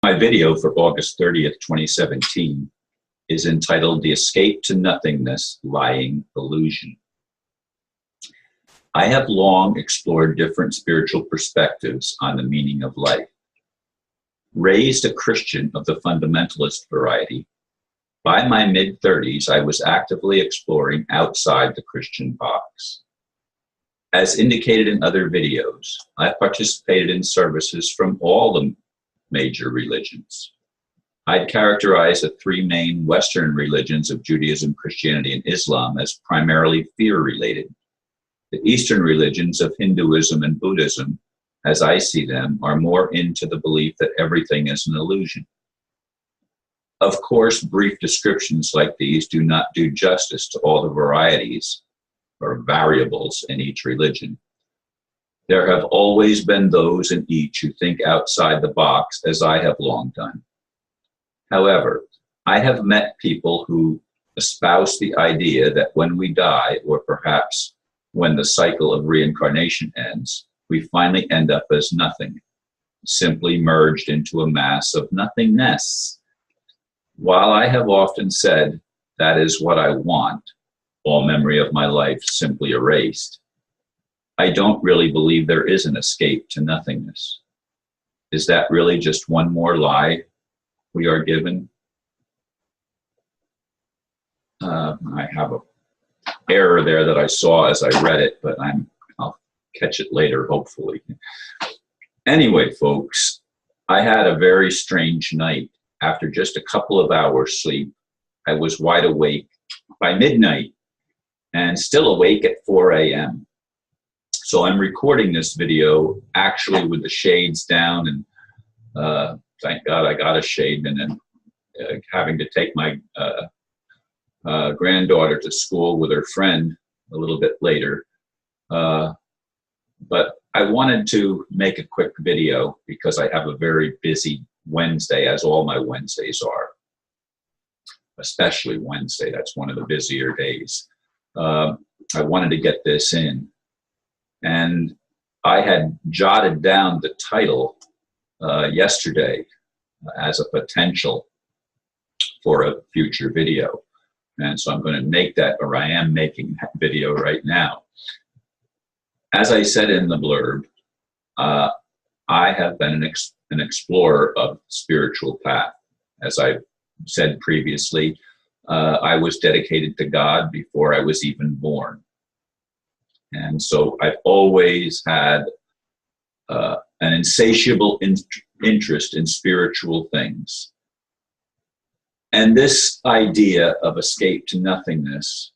My video for August 30th, 2017 is entitled The Escape to Nothingness, Lying Illusion. I have long explored different spiritual perspectives on the meaning of life. Raised a Christian of the fundamentalist variety, by my mid-30s, I was actively exploring outside the Christian box. As indicated in other videos, I participated in services from all the major religions. I'd characterize the three main Western religions of Judaism, Christianity, and Islam as primarily fear-related. The Eastern religions of Hinduism and Buddhism, as I see them, are more into the belief that everything is an illusion. Of course, brief descriptions like these do not do justice to all the varieties or variables in each religion. There have always been those in each who think outside the box, as I have long done. However, I have met people who espouse the idea that when we die, or perhaps when the cycle of reincarnation ends, we finally end up as nothing, simply merged into a mass of nothingness. While I have often said that is what I want, all memory of my life simply erased, I don't really believe there is an escape to nothingness. Is that really just one more lie we are given? I have an error there that I saw as I read it, but I'll catch it later, hopefully. Anyway, folks, I had a very strange night. After just a couple of hours sleep, I was wide awake by midnight and still awake at 4 a.m. So I'm recording this video actually with the shades down, and thank God I got a shade, and then having to take my granddaughter to school with her friend a little bit later. But I wanted to make a quick video because I have a very busy Wednesday, as all my Wednesdays are, especially Wednesday. That's one of the busier days. I wanted to get this in. And I had jotted down the title yesterday as a potential for a future video. And so I'm going to make that, or I am making that video right now. As I said in the blurb, I have been an explorer of spiritual path. As I've said previously, I was dedicated to God before I was even born. And so I've always had an insatiable interest in spiritual things. And this idea of escape to nothingness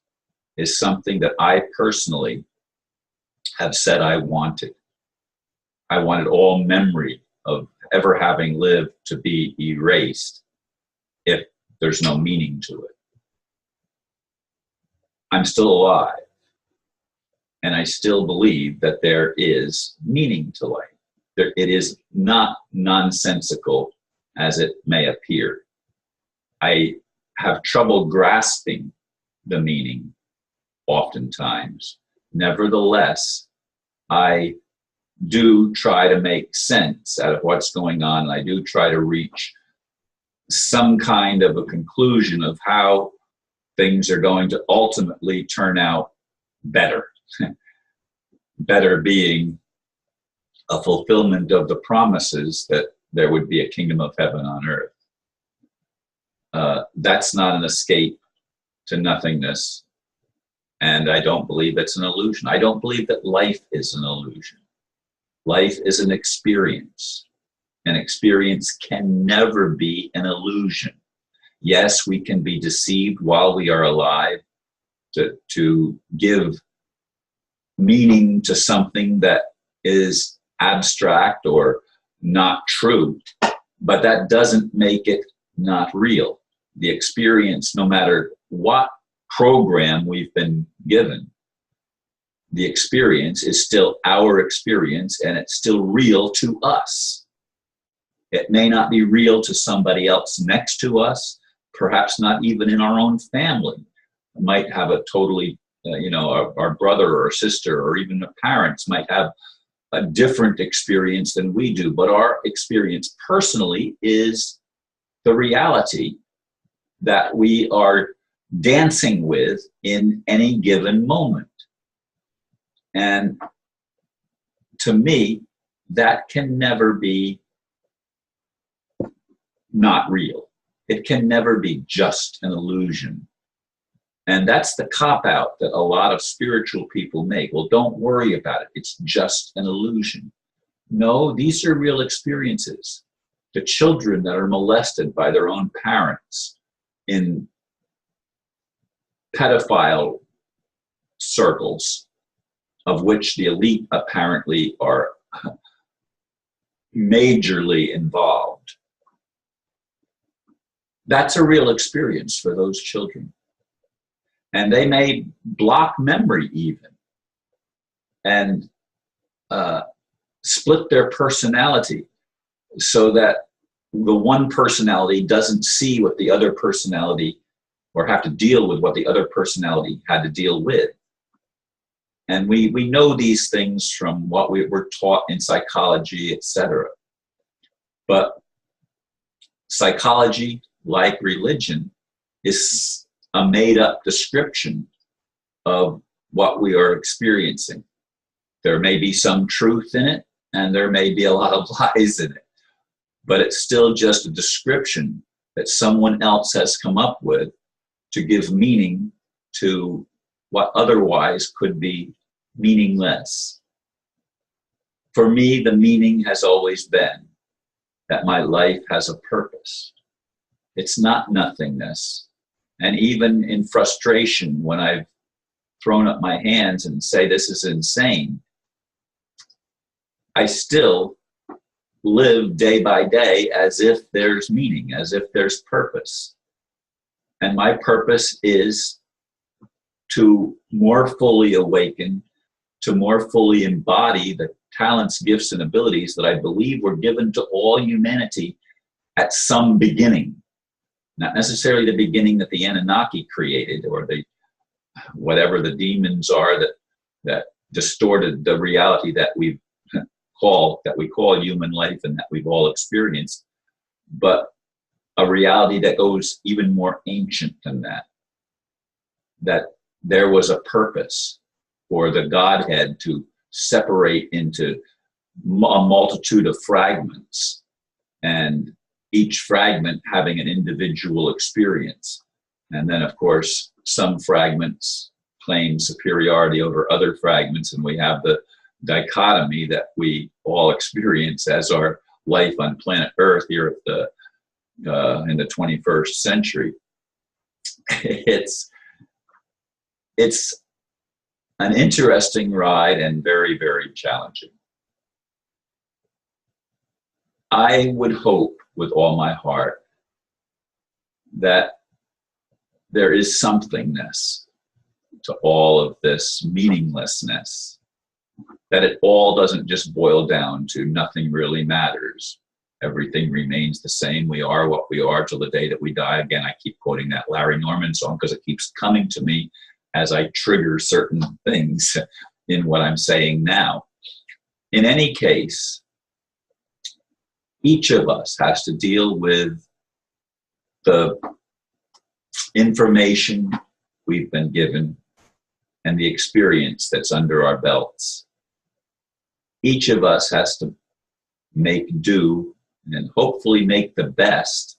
is something that I personally have said I wanted. I wanted all memory of ever having lived to be erased if there's no meaning to it. I'm still alive. And I still believe that there is meaning to life. It is not nonsensical as it may appear. I have trouble grasping the meaning oftentimes. Nevertheless, I do try to make sense out of what's going on. I do try to reach some kind of a conclusion of how things are going to ultimately turn out better. Better being a fulfillment of the promises that there would be a kingdom of heaven on earth. That's not an escape to nothingness, and I don't believe it's an illusion. I don't believe that life is an illusion. Life is an experience. An experience can never be an illusion. Yes, we can be deceived while we are alive to give meaning to something that is abstract or not true, but that doesn't make it not real. The experience, no matter what program we've been given, the experience is still our experience, and it's still real to us. It may not be real to somebody else next to us, perhaps not even in our own family. It might have a totally, our brother or sister or even the parents might have a different experience than we do, but our experience personally is the reality that we are dancing with in any given moment. And to me, that can never be not real. It can never be just an illusion. And that's the cop-out that a lot of spiritual people make. Well, don't worry about it. It's just an illusion. No, these are real experiences. The children that are molested by their own parents in pedophile circles, of which the elite apparently are majorly involved. That's a real experience for those children. And they may block memory even and split their personality so that the one personality doesn't see what the other personality, or have to deal with what the other personality had to deal with. And we know these things from what we were taught in psychology, etc. But psychology, like religion, is a made-up description of what we are experiencing. There may be some truth in it, and there may be a lot of lies in it, but it's still just a description that someone else has come up with to give meaning to what otherwise could be meaningless. For me, the meaning has always been that my life has a purpose. It's not nothingness. And even in frustration, when I've thrown up my hands and say this is insane, I still live day by day as if there's meaning, as if there's purpose. And my purpose is to more fully awaken, to more fully embody the talents, gifts, and abilities that I believe were given to all humanity at some beginning. Not necessarily the beginning that the Anunnaki created, or the whatever the demons are that distorted the reality that we call human life and that we've all experienced, but a reality that goes even more ancient than that. That there was a purpose for the Godhead to separate into a multitude of fragments, and each fragment having an individual experience. And then, of course, some fragments claim superiority over other fragments, and we have the dichotomy that we all experience as our life on planet Earth here at in the 21st century. It's an interesting ride and very, very challenging. I would hope with all my heart that there is somethingness to all of this meaninglessness, that it all doesn't just boil down to nothing really matters. Everything remains the same. We are what we are till the day that we die. Again, I keep quoting that Larry Norman song because it keeps coming to me as I trigger certain things in what I'm saying now. In any case, each of us has to deal with the information we've been given and the experience that's under our belts. Each of us has to make do and hopefully make the best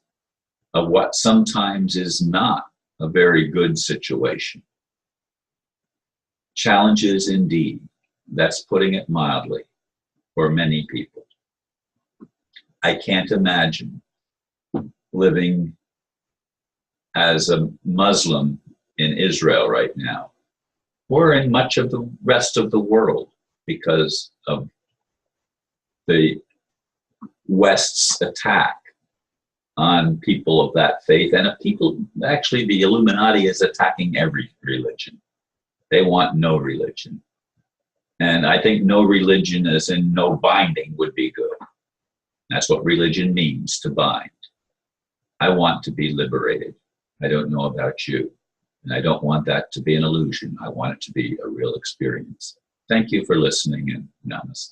of what sometimes is not a very good situation. Challenges indeed, that's putting it mildly, for many people. I can't imagine living as a Muslim in Israel right now, or in much of the rest of the world, because of the West's attack on people of that faith. And actually the Illuminati is attacking every religion. They want no religion. And I think no religion as in no binding would be good. That's what religion means, to bind. I want to be liberated. I don't know about you. And I don't want that to be an illusion. I want it to be a real experience. Thank you for listening, and namaste.